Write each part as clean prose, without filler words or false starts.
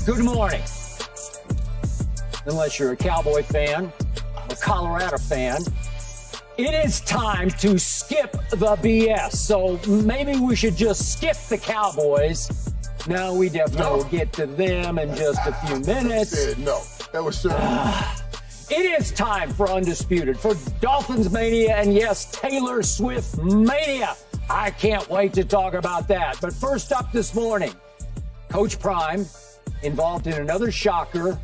Good morning. Unless you're a Cowboy fan, a Colorado fan, it is time to skip the BS. So maybe we should just skip the Cowboys. No, we definitely will get to them in just a few minutes. No, that was Sherman. It is time for Undisputed, for Dolphins Mania, and yes, Taylor Swift Mania. I can't wait to talk about that. But first up this morning, Coach Prime involved in another shocker.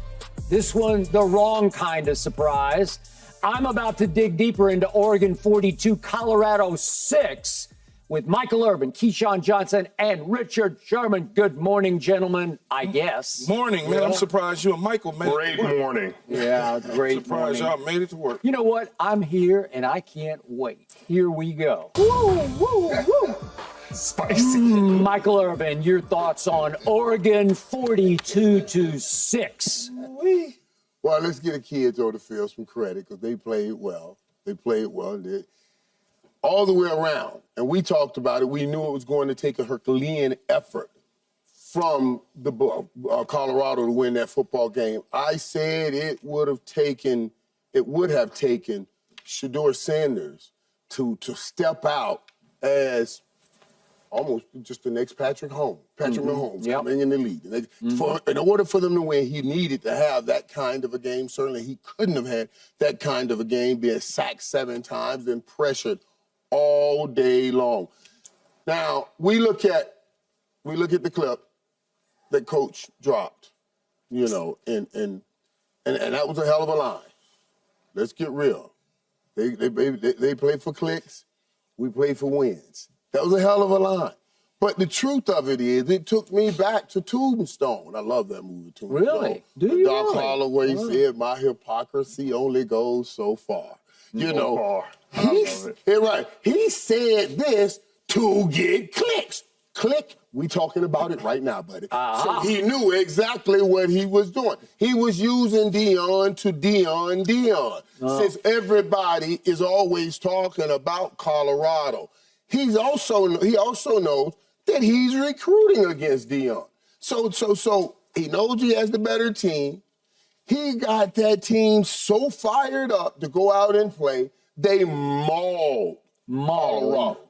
This one, the wrong kind of surprise. I'm about to dig deeper into Oregon 42, Colorado 6 with Michael Irvin, Keyshawn Johnson, and Richard Sherman. Good morning, gentlemen, I guess. Morning, man. I'm surprised you and Michael made Great it to work. morning. Yeah, great Surprised morning. y'all made it to work. You know what? I'm here, and I can't wait. Here we go. Woo, woo, woo. Spicy. Michael Irvin, your thoughts on Oregon 42-6? Well, let's give the kids on the field some credit because they played well. They played well. All the way around. And we talked about it. We knew it was going to take a Herculean effort from the Colorado to win that football game. I said it would have taken Shedeur Sanders to step out as almost just the next Patrick Mahomes coming in the lead. In order for them to win, he needed to have that kind of a game. Certainly, he couldn't have had that kind of a game, being sacked 7 times and pressured all day long. Now, we look at the clip that Coach dropped, and that was a hell of a line. Let's get real. They play for clicks. We play for wins. That was a hell of a line. But the truth of it is, it took me back to Tombstone. I love that movie, Tombstone. Really? Do you Doc really? Holloway said, my hypocrisy only goes so far. He said this to get clicks. Click. We talking about it right now, buddy. So he knew exactly what he was doing. He was using Deion to Deion. Since everybody is always talking about Colorado. He also knows that he's recruiting against Deion. So he knows he has the better team. He got that team so fired up to go out and play, they mauled Colorado.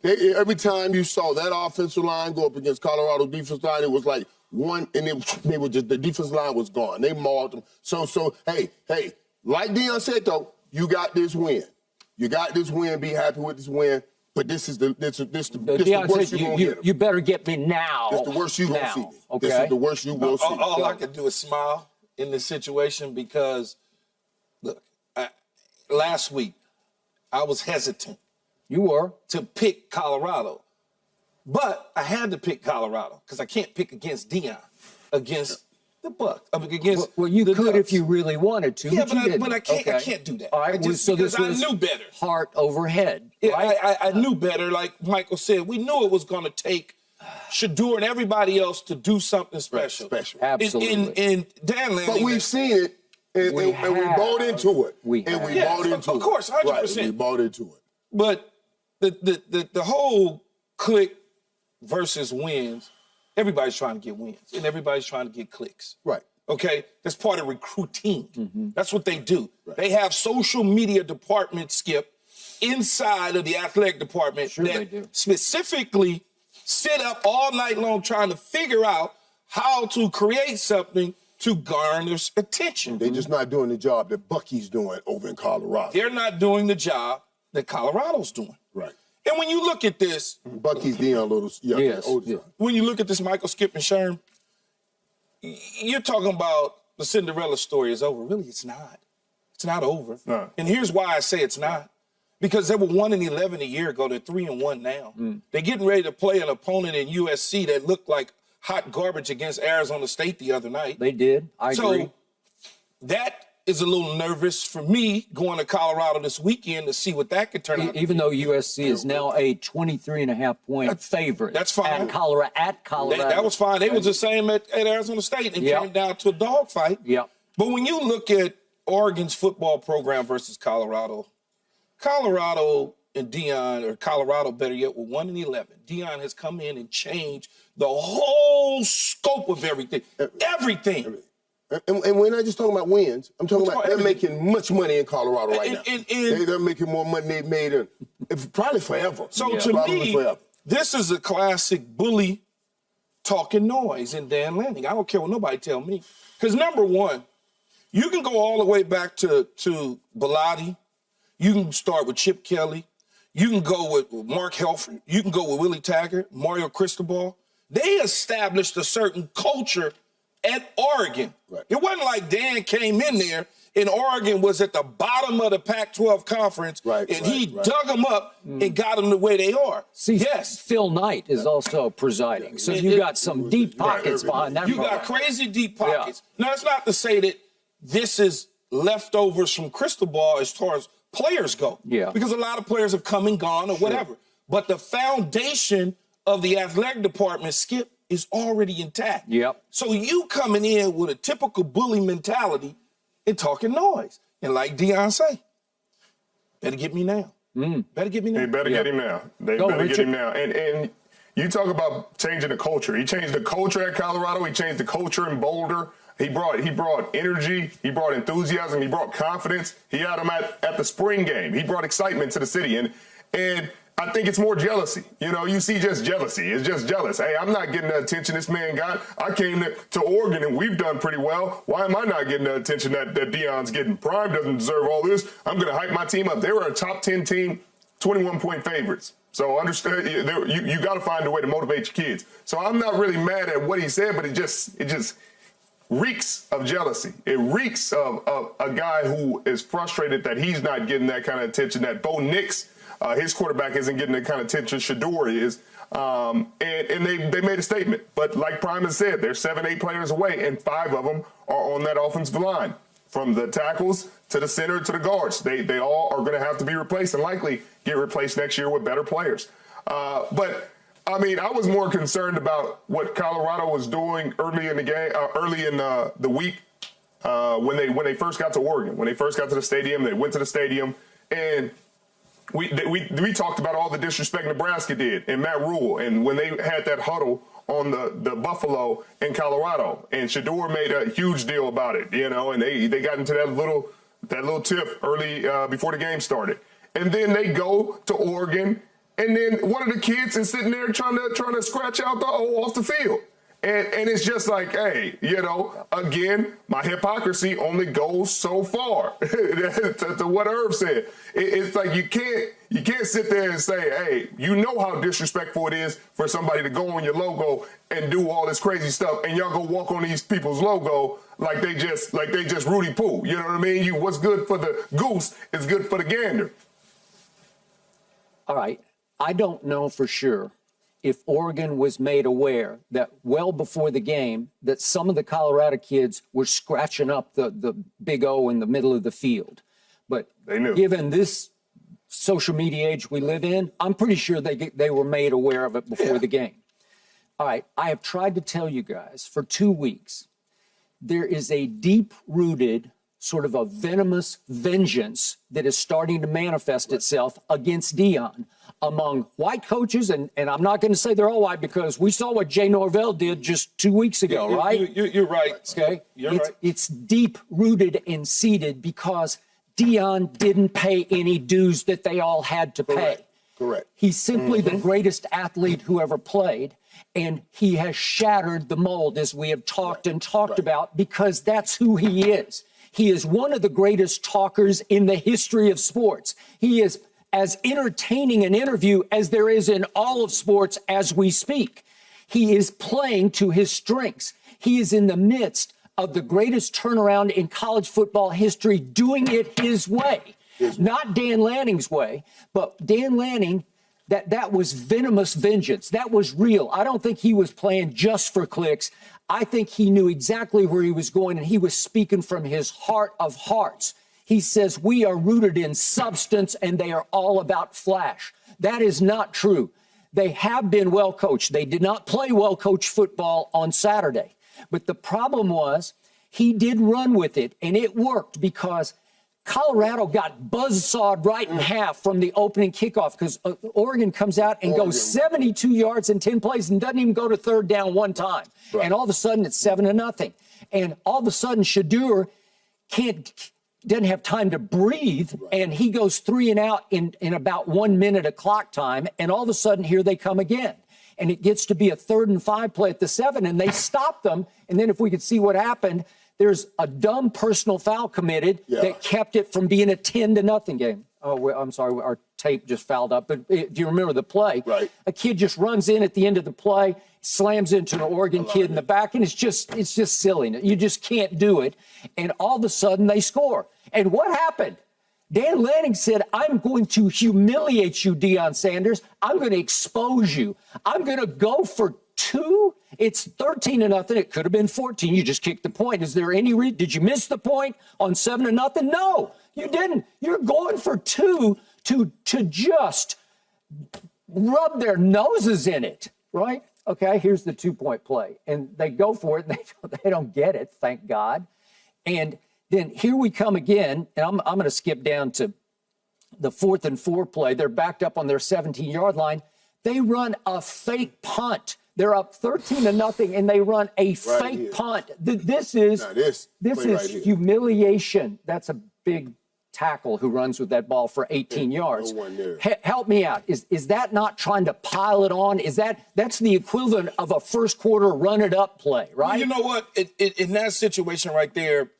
Every time you saw that offensive line go up against Colorado's defensive line, it was like one, and the defensive line was gone. They mauled them. So hey, like Deion said though, you got this win. You got this win. Be happy with this win. But this is the worst you're going to get. You better get me now. This is the worst you're going to see me. Okay. This is the worst you will see me. All I could do is smile in this situation because, look, last week I was hesitant. You were. To pick Colorado. But I had to pick Colorado because I can't pick against Deion, against the Bucks. Well, you could Ducks. if you really wanted to. Yeah, but I can't. I can't do that. All right, so this I knew better. Heart over head. Yeah, right? I knew better. Like Michael said, we knew it was going to take Shedeur and everybody else to do something special. Absolutely. And Dan Lanning. But we've seen it, and we bought into it. We bought into it. Of course, 100%. Right, we bought into it. But the whole click versus wins, everybody's trying to get wins, and everybody's trying to get clicks. Right. Okay? That's part of recruiting. That's what they do. Right. They have social media department, Skip, inside of the athletic department they do. Specifically sit up all night long trying to figure out how to create something to garner attention. They're just not doing the job that Bucky's doing over in Colorado. They're not doing the job that Colorado's doing. Right. And when you look at this, Bucky's Deion little older. When you look at this Michael, Skip, and Sherman, you're talking about the Cinderella story is over. Really, it's not. It's not over. No. And here's why I say it's not. Because they were 1-11 a year ago. They're 3-1 now. They're getting ready to play an opponent in USC that looked like hot garbage against Arizona State the other night. They did. I agree. So that is a little nervous for me going to Colorado this weekend to see what that could turn out. Even though USC is now a 23.5-point favorite. That's fine. At Colorado. That was fine. They was the same at Arizona State. It came down to a dogfight. Yep. But when you look at Oregon's football program versus Colorado and Deion, or Colorado better yet, were 1-11. Deion has come in and changed the whole scope of everything. Everything. And we're not just talking about wins. I'm talking about they're making much money in Colorado right now. They're making more money than they've made in probably forever. So to me, this is a classic bully talking noise in Dan Lanning. I don't care what nobody tell me. Because number one, you can go all the way back to Bilotti. You can start with Chip Kelly. You can go with Mark Helfrich. You can go with Willie Taggart, Mario Cristobal. They established a certain culture at Oregon. Right. It wasn't like Dan came in there and Oregon was at the bottom of the Pac-12 conference and he dug them up and got them the way they are. See, yes, Phil Knight is also presiding. So you got some deep pockets behind that. You got crazy deep pockets. Now, it's not to say that this is leftovers from Cristobal as far as players go. Yeah. Because a lot of players have come and gone or whatever. But the foundation of the athletic department, Skip, is already intact. Yep. So you coming in with a typical bully mentality and talking noise. And like Deion say, better get me now. Better get me now. They better get him now. They better get him now. And you talk about changing the culture. He changed the culture at Colorado. He changed the culture in Boulder. He brought energy, he brought enthusiasm, he brought confidence. He had him at the spring game. He brought excitement to the city. And I think it's more jealousy. You know, you see just jealousy. It's just jealous. Hey, I'm not getting the attention this man got. I came to Oregon and we've done pretty well. Why am I not getting the attention that Deion's getting? Prime doesn't deserve all this. I'm going to hype my team up. They were a top 10 team, 21-point favorites. So understand, you got to find a way to motivate your kids. So I'm not really mad at what he said, but it just reeks of jealousy. It reeks of a guy who is frustrated that he's not getting that kind of attention, that Bo Nix, his quarterback, isn't getting the kind of attention Shedeur is. And they made a statement. But like Prime has said, they're 7-8 players away, and 5 of them are on that offensive line. From the tackles to the center to the guards. They all are going to have to be replaced and likely get replaced next year with better players. But I mean, I was more concerned about what Colorado was doing early in the game, early in the week when they first got to Oregon. When they first got to the stadium, they went to the stadium, and we talked about all the disrespect Nebraska did and Matt Rule, and when they had that huddle on the Buffalo in Colorado, and Shedeur made a huge deal about it, you know, and they got into that little tiff early before the game started, and then they go to Oregon. And then one of the kids is sitting there trying to scratch out the O off the field. And it's just like, hey, you know, again, my hypocrisy only goes so far. to what Irv said. It's like you can't sit there and say, hey, you know how disrespectful it is for somebody to go on your logo and do all this crazy stuff, and y'all go walk on these people's logo like they just Rudy Poo. You know what I mean? What's good for the goose is good for the gander. All right. I don't know for sure if Oregon was made aware that well before the game that some of the Colorado kids were scratching up the big O in the middle of the field. But they knew. Given this social media age we live in, I'm pretty sure they were made aware of it before the game. All right, I have tried to tell you guys for 2 weeks, there is a deep-rooted sort of a venomous vengeance that is starting to manifest itself against Deion among white coaches, and I'm not going to say they're all white because we saw what Jay Norvell did just 2 weeks ago, right? You're right. Okay? It's deep-rooted and seated because Deion didn't pay any dues that they all had to pay. Correct. He's simply the greatest athlete who ever played, and he has shattered the mold, as we have talked about, because that's who he is. He is one of the greatest talkers in the history of sports. He is as entertaining an interview as there is in all of sports as we speak. He is playing to his strengths. He is in the midst of the greatest turnaround in college football history, doing it his way. Not Dan Lanning's way, but Dan Lanning, that was venomous vengeance. That was real. I don't think he was playing just for clicks. I think he knew exactly where he was going, and he was speaking from his heart of hearts. He says, we are rooted in substance, and they are all about flash. That is not true. They have been well coached. They did not play well coached football on Saturday. But the problem was he did run with it, and it worked because Colorado got buzzsawed right in half from the opening kickoff because Oregon comes out and goes 72 yards in 10 plays and doesn't even go to third down one time. Right. And all of a sudden it's 7-0. And all of a sudden Shedeur doesn't have time to breathe, and he goes 3 and out in about 1 minute of clock time. And all of a sudden here they come again. And it gets to be a 3rd and 5 play at the 7, and they stop them. And then if we could see what happened, there's a dumb personal foul committed that kept it from being a 10-0 game. Oh, I'm sorry, our tape just fouled up. But if you remember the play, a kid just runs in at the end of the play, slams into an Oregon kid in the back, and it's just silly. You just can't do it. And all of a sudden they score. And what happened? Dan Lanning said, I'm going to humiliate you, Deion Sanders. I'm going to expose you. I'm going to go for 2. It's 13-0. It could have been 14. You just kicked the point. Is there any reason? Did you miss the point on 7-0? No, you didn't. You're going for 2 to just rub their noses in it, right? Okay, here's the 2-point play. And they go for it, and they don't get it, thank God. And then here we come again, and I'm going to skip down to the 4th and 4 play. They're backed up on their 17-yard line. They run a fake punt. They're up 13-0, and they run a fake punt. This is humiliation. That's a big tackle who runs with that ball for 18 yards. No one there. Help me out. Is that not trying to pile it on? That's the equivalent of a first quarter run it up play, right? Well, you know what? In that situation right there,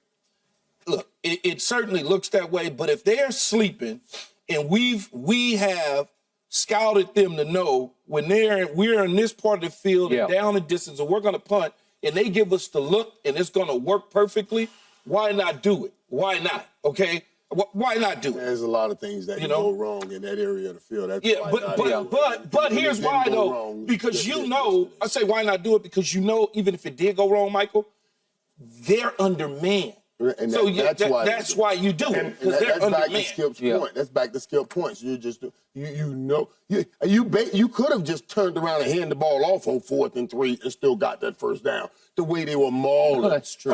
look, it certainly looks that way. But if they're sleeping, and we have scouted them to know when we're in this part of the field and down the distance, and we're going to punt, and they give us the look, and it's going to work perfectly. Why not do it? Why not? Okay. Why not do it? There's a lot of things that can go wrong in that area of the field. That's but here's why though. Because I say why not do it? Because even if it did go wrong, Michael, they're undermanned. And so that's why you do it. Because they're undermanned. That's back to Skip's point. That's back to Skip's point. So you could have just turned around and handed the ball off on 4th and 3 and still got that first down. The way they were mauling. That's true.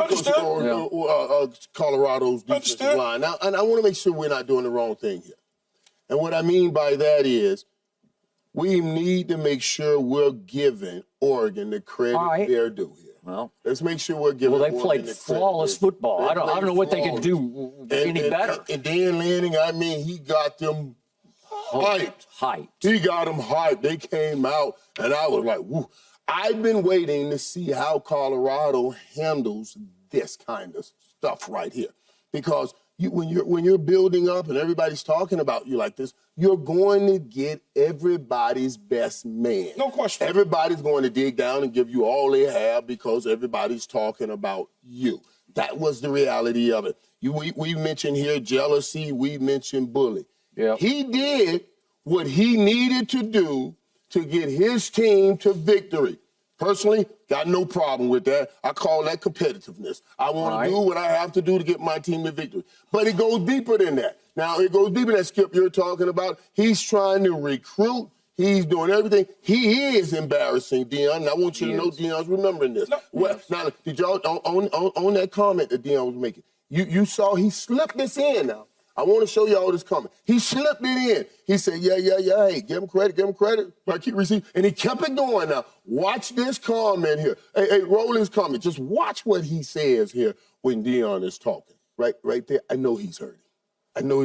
Colorado's defensive line. Now, and I want to make sure we're not doing the wrong thing here. And what I mean by that is we need to make sure we're giving Oregon the credit they're due here. Well, let's make sure we're giving. Well, they played flawless football. I don't know what they could do any better. And Dan Lanning, I mean, he got them hyped. He got them hyped. They came out, and I was like, woo. I've been waiting to see how Colorado handles this kind of stuff right here, because when you're building up and everybody's talking about you like this, you're going to get everybody's best man. No question. Everybody's going to dig down and give you all they have because everybody's talking about you. That was the reality of it. We mentioned here jealousy. We mentioned bully. Yeah. He did what he needed to do to get his team to victory. Personally, got no problem with that. I call that competitiveness. I want to do what I have to do to get my team to victory. But it goes deeper than that. Now, it goes deeper than that, Skip, you're talking about. He's trying to recruit. He's doing everything. He is embarrassing, Deion. And I want you to know Deion's remembering this. Now, did y'all, on that comment that Deion was making, you saw he slipped this in now. I want to show you all this comment. He slipped it in. He said, yeah. Hey, give him credit. But I keep receiving. And he kept it going now. Watch this comment here. Hey, roll his comment. Just watch what he says here when Deion is talking. Right there. I know he's hurting. I mean,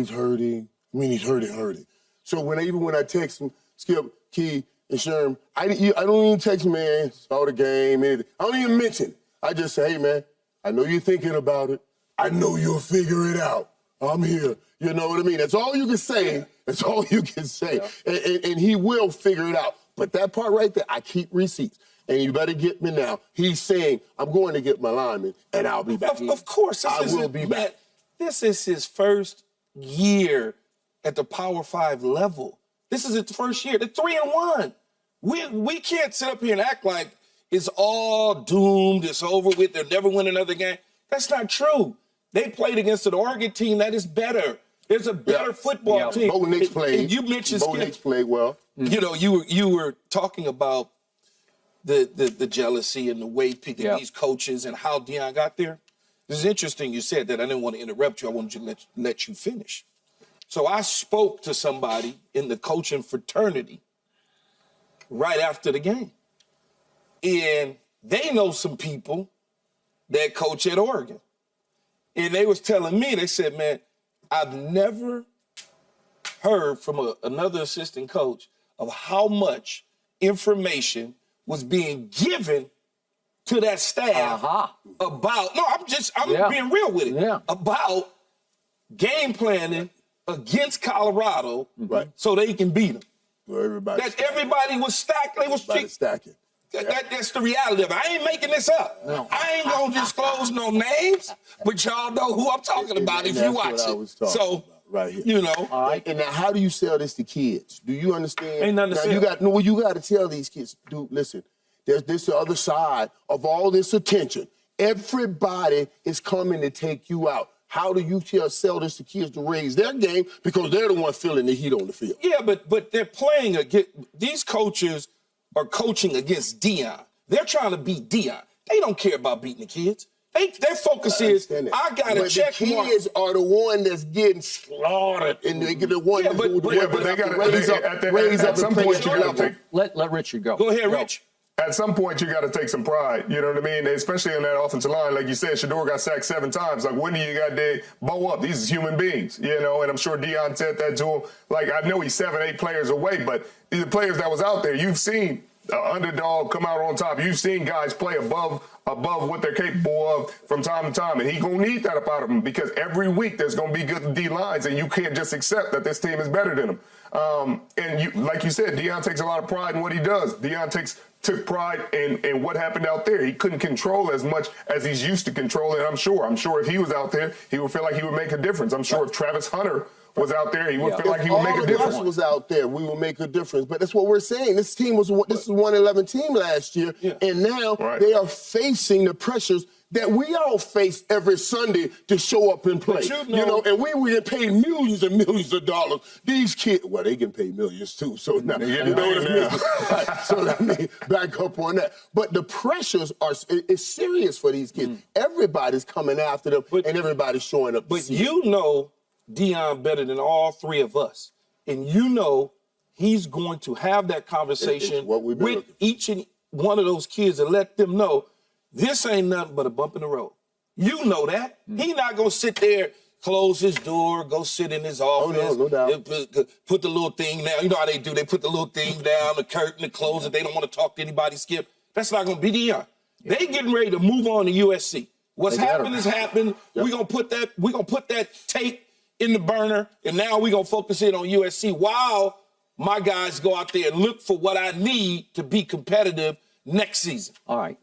he's hurting. So even when I text him, Skip, Key, and Sherman, I don't even text him, man, saw the game, anything. I don't even mention it. I just say, hey, man, I know you're thinking about it. I know you'll figure it out. I'm here. You know what I mean? That's all you can say. That's all you can say. Yeah. And he will figure it out. But that part right there, I keep receipts. And you better get me now. He's saying, I'm going to get my lineman, and I'll be back. Of course. I will be back. This is his first year at the Power 5 level. This is his first year. They're 3-1. We can't sit up here and act like it's all doomed, it's over with, they'll never win another game. That's not true. They played against an Oregon team that is better. There's a better football team. Bo Nix played. And you mentioned Bo Nix played well. You know, you were talking about the jealousy and the way these coaches and how Deion got there. This is interesting you said that. I didn't want to interrupt you. I wanted to let you finish. So I spoke to somebody in the coaching fraternity right after the game. And they know some people that coach at Oregon. And they was telling me, they said, man, I've never heard from another assistant coach of how much information was being given to that staff about, I'm being real with it, about game planning against Colorado so they can beat them. Well, everybody was stacked. They was stacking. That's the reality of it. I ain't making this up. No. I ain't gonna disclose no names, but y'all know who I'm talking about if you watch it. So, right here. You know. All right. And now, how do you sell this to kids? Do you understand? Ain't nothing to sell. You got to tell these kids, dude, listen, there's this other side of all this attention. Everybody is coming to take you out. How do you sell this to kids to raise their game? Because they're the ones feeling the heat on the field. Yeah, but they're playing against, these coaches are coaching against Deion. They're trying to beat Deion. They don't care about beating the kids. Their focus is, I got to check the kids are the one that's getting slaughtered, and they get the one that's raise up some point you got to let Richard go. Go ahead, Rich. At some point, you got to take some pride. You know what I mean? Especially on that offensive line. Like you said, Shedeur got sacked 7 times. Like, when do you got to bow up? These are human beings, you know, and I'm sure Deion said that to him. Like, I know he's 7, 8 players away, but the players that was out there, you've seen underdog come out on top. You've seen guys play above what they're capable of from time to time, and he's going to need that up out of them because every week there's going to be good D-lines, and you can't just accept that this team is better than them. Like you said, Deion takes a lot of pride in what he does. Deion took pride in what happened out there. He couldn't control as much as he's used to controlling, I'm sure. I'm sure if he was out there, he would feel like he would make a difference. I'm sure if Travis Hunter was out there, he would feel like he would make a difference. If all of us was out there, we would make a difference. But that's what we're saying. This is a 1-11 team last year, and now they are facing the pressures that we all face every Sunday to show up and play. You know, and we get paid millions and millions of dollars. These kids, well, they get paid millions too. So now, you know what I mean? Right, so let me back up on that. But the pressures it's serious for these kids. Everybody's coming after them, and everybody's showing up. But you know Deion better than all 3 of us, and you know he's going to have that conversation with each and one of those kids and let them know this ain't nothing but a bump in the road. You know that. He's not going to sit there, close his door, go sit in his office. Oh, no doubt. Put the little thing down. You know how they do. They put the little thing down, the curtain, the close it. They don't want to talk to anybody, Skip. That's not going to be Deion. They getting ready to move on to USC. What's happened is happened. Yep. We're going to put that tape in the burner, and now we're going to focus in on USC while my guys go out there and look for what I need to be competitive next season. All right.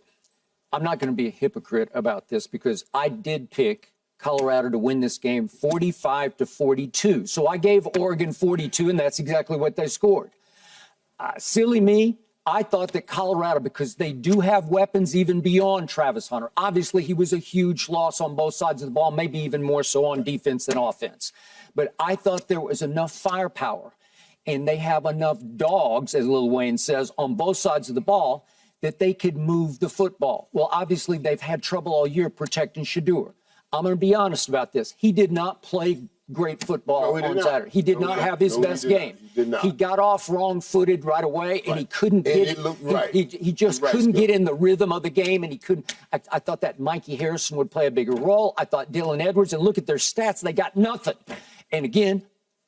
I'm not going to be a hypocrite about this because I did pick Colorado to win this game 45-42. So I gave Oregon 42, and that's exactly what they scored. Silly me, I thought that Colorado, because they do have weapons even beyond Travis Hunter. Obviously, he was a huge loss on both sides of the ball, maybe even more so on defense than offense. But I thought there was enough firepower, and they have enough dogs, as Lil Wayne says, on both sides of the ball that they could move the football. Well, obviously, they've had trouble all year protecting Shedeur. I'm going to be honest about this. He did not play great football on Saturday. He did not have his best game. He got off wrong-footed right away, and he couldn't get he just couldn't get in the rhythm of the game, and he couldn't. I thought that Mikey Harrison would play a bigger role. I thought Dylan Edwards, and look at their stats, they got nothing. And again,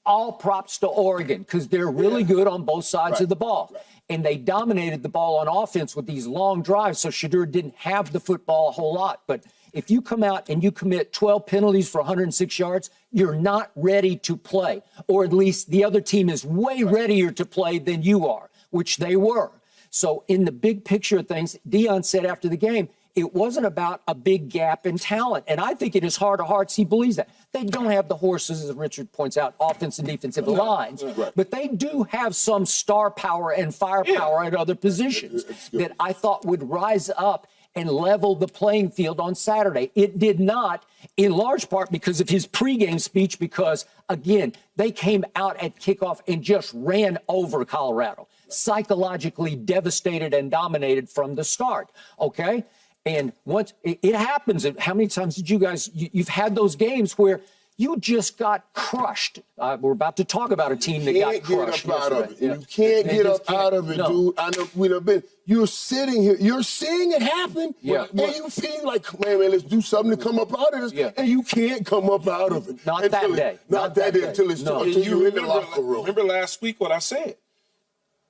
all props to Oregon because they're really good on both sides of the ball. And they dominated the ball on offense with these long drives, so Shedeur didn't have the football a whole lot. But if you come out and you commit 12 penalties for 106 yards, you're not ready to play. Or at least the other team is way readier to play than you are, which they were. So in the big picture of things, Deion said after the game, it wasn't about a big gap in talent. And I think in his heart of hearts, he believes that. They don't have the horses, as Richard points out, offensive and defensive lines. But they do have some star power and firepower at other positions that I thought would rise up and level the playing field on Saturday. It did not, in large part because of his pregame speech, because, again, they came out at kickoff and just ran over Colorado, psychologically devastated and dominated from the start, okay? And once it happens, how many times did you guys, you've had those games where you just got crushed. We're about to talk about a team that got crushed. You can't get up out of it. Yeah. You can't get up out of it, dude. I know we've been. You're sitting here. You're seeing it happen. Yeah. And you feel like, man, let's do something to come up out of this. Yeah. And you can't come up out of it. Not that day. Not that day until you're in the locker room. Remember last week what I said?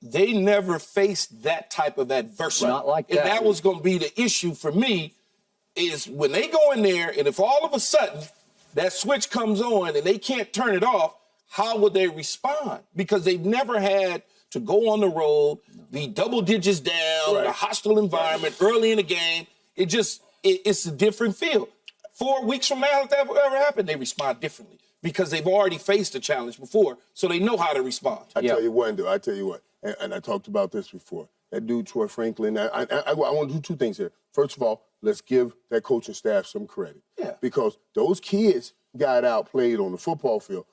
They never faced that type of adversity. Not like that. And that was going to be the issue for me, is when they go in there, and if all of a sudden that switch comes on and they can't turn it off, how would they respond? Because they've never had to go on the road, be double digits down, in a hostile environment, early in the game. It's a different feel. 4 weeks from now, if that ever happened, they respond differently because they've already faced a challenge before, so they know how to respond. I tell you what, and I talked about this before. That dude, Troy Franklin, I want to do two things here. First of all, let's give that coaching staff some credit. Yeah. Because those kids got outplayed on the football field,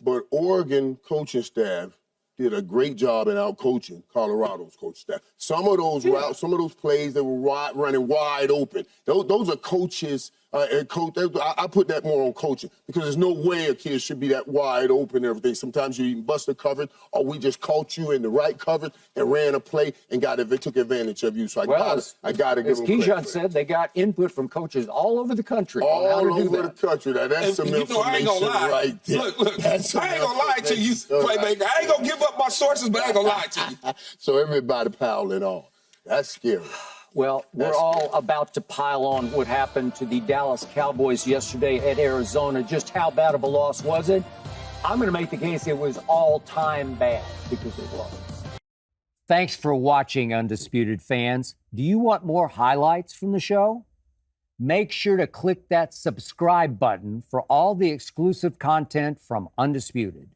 but Oregon coaching staff did a great job in out-coaching Colorado's coaching staff. Some of those routes, some of those plays that were running wide open, those are coaches. I put that more on coaching because there's no way a kid should be that wide open and everything. Sometimes you even bust a coverage, or we just caught you in the right coverage and ran a play and took advantage of you. So I got to give them credit. As Keyshawn said, they got input from coaches all over the country. All over the country. Now, that's some information I ain't gonna lie. right there. Look, I ain't gonna lie to you, Playmaker. I ain't gonna give up my sources, but I ain't gonna lie to you. So everybody piling on. That's scary. Well, we're all about to pile on what happened to the Dallas Cowboys yesterday at Arizona. Just how bad of a loss was it? I'm going to make the case it was all-time bad, because it was. Thanks for watching, Undisputed fans. Do you want more highlights from the show? Make sure to click that subscribe button for all the exclusive content from Undisputed.